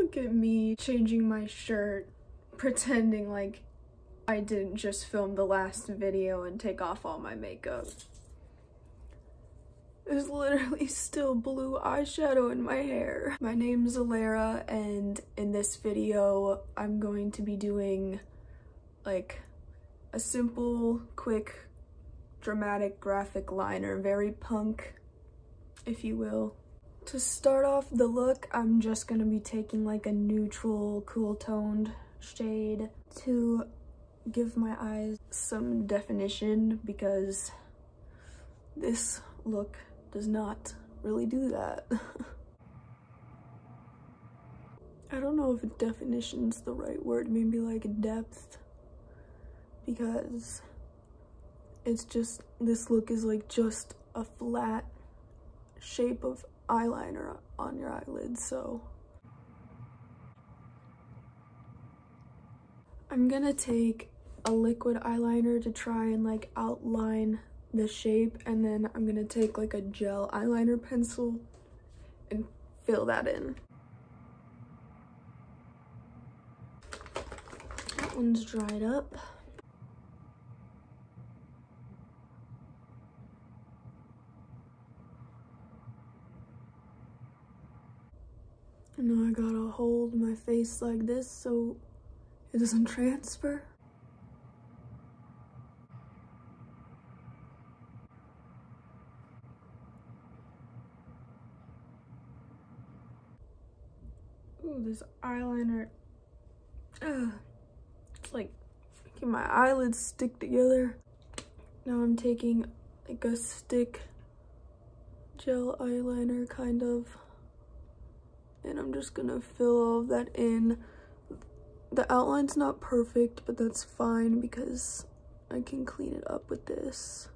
Look at me changing my shirt, pretending like I didn't just film the last video and take off all my makeup. There's literally still blue eyeshadow in my hair. My name's Alara, and in this video, I'm going to be doing like a simple, quick, dramatic graphic liner, very punk, if you will. To start off the look, I'm just gonna be taking like a neutral, cool toned shade to give my eyes some definition, because this look does not really do that. I don't know if definition's the right word, maybe like depth, because it's just, this look is like just a flat shape of eyeliner on your eyelids. So I'm gonna take a liquid eyeliner to try and like outline the shape, and then I'm gonna take like a gel eyeliner pencil and fill that in. That one's dried up. And now I gotta hold my face like this so it doesn't transfer. Ooh, this eyeliner, it's like making my eyelids stick together. Now I'm taking like a stick gel eyeliner kind of, and I'm just gonna fill all of that in. The outline's not perfect, but that's fine because I can clean it up with this.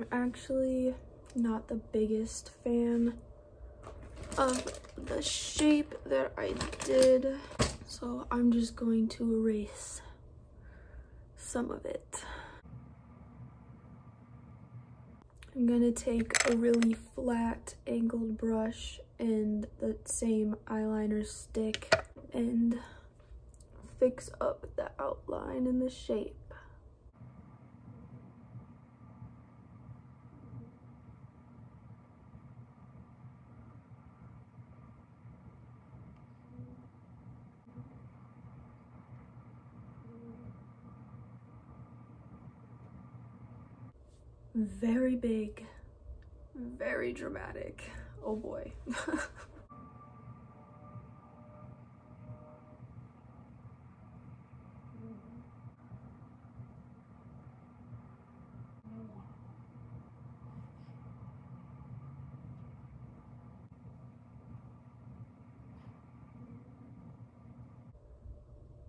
I'm actually not the biggest fan of the shape that I did, so I'm just going to erase some of it. I'm gonna take a really flat angled brush and the same eyeliner stick and fix up the outline and the shape. Very big, very dramatic. Oh boy.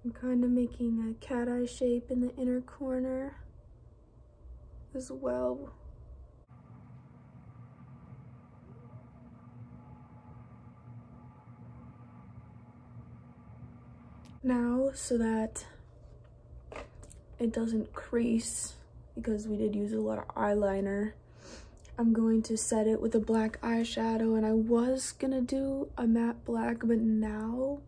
I'm kind of making a cat eye shape in the inner corner as well. Now, so that it doesn't crease, because we did use a lot of eyeliner, I'm going to set it with a black eyeshadow, and I was gonna do a matte black, but now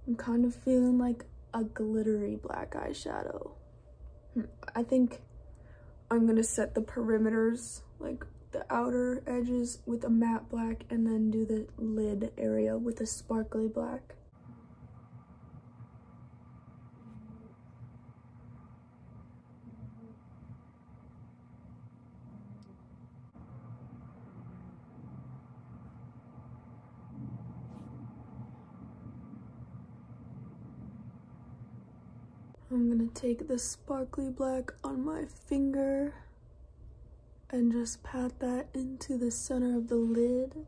I'm kind of feeling like a glittery black eyeshadow. I think I'm gonna set the perimeters, like the outer edges, with a matte black, and then do the lid area with a sparkly black. I'm gonna take the sparkly black on my finger and just pat that into the center of the lid.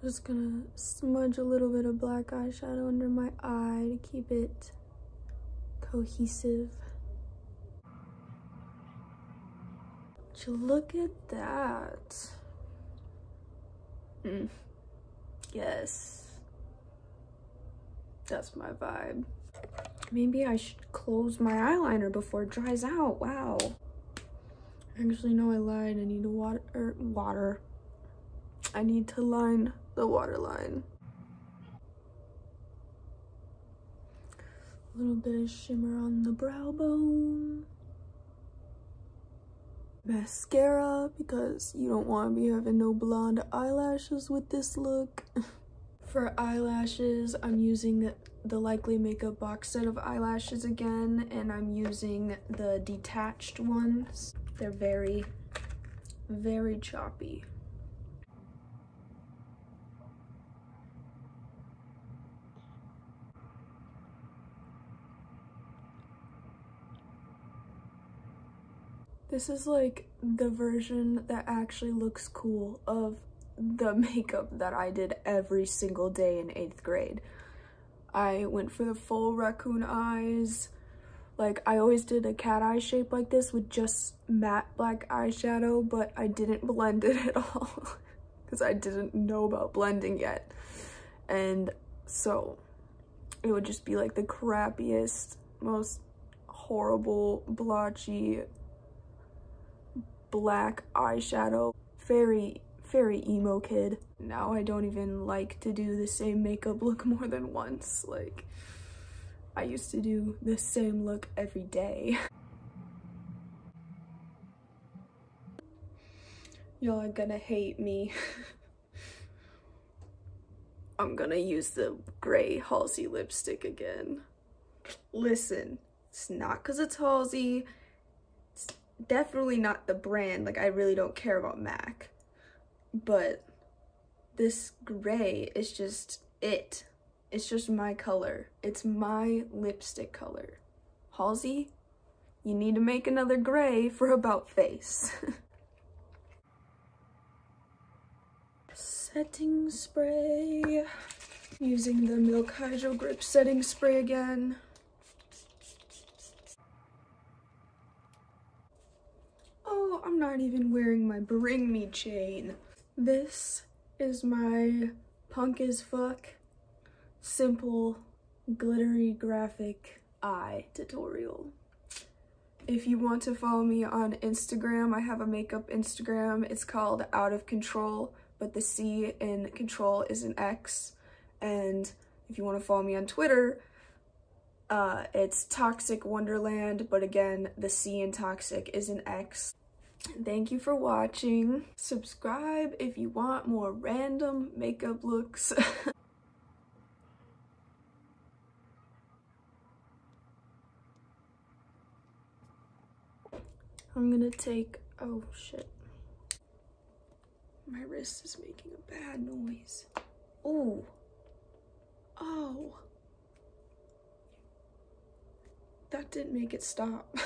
Just gonna smudge a little bit of black eyeshadow under my eye to keep it cohesive. Look at that. Yes. That's my vibe. Maybe I should close my eyeliner before it dries out. Wow. Actually, no, I lied. I need to water. I need to line the waterline. A little bit of shimmer on the brow bone. Mascara, because you don't want to be having no blonde eyelashes with this look. For eyelashes, I'm using the Likely Makeup box set of eyelashes again, and I'm using the detached ones. They're very, very choppy. This is like the version that actually looks cool of the makeup that I did every single day in 8th grade. I went for the full raccoon eyes. Like, I always did a cat eye shape like this with just matte black eyeshadow, but I didn't blend it at all because I didn't know about blending yet. And so it would just be like the crappiest, most horrible, blotchy black eyeshadow. Very, very emo kid. Now I don't even like to do the same makeup look more than once. Like, I used to do the same look every day. Y'all are gonna hate me. I'm gonna use the gray Halsey lipstick again. Listen, it's not because it's Halsey. It's definitely not the brand. Like, I really don't care about MAC. But this gray is just it. It's just my color. It's my lipstick color. Halsey, you need to make another gray for About Face. Setting spray. Using the Milk Hydro Grip setting spray again. Oh, I'm not even wearing my Bring Me chain. This is my punk as fuck, simple, glittery graphic eye tutorial. If you want to follow me on Instagram, I have a makeup Instagram. It's called Out of Control, but the C in control is an X. And if you want to follow me on Twitter, it's Toxic Wonderland, but again, the C in toxic is an X. Thank you for watching. Subscribe if you want more random makeup looks. I'm gonna take, oh shit. My wrist is making a bad noise. Ooh. Oh. That didn't make it stop.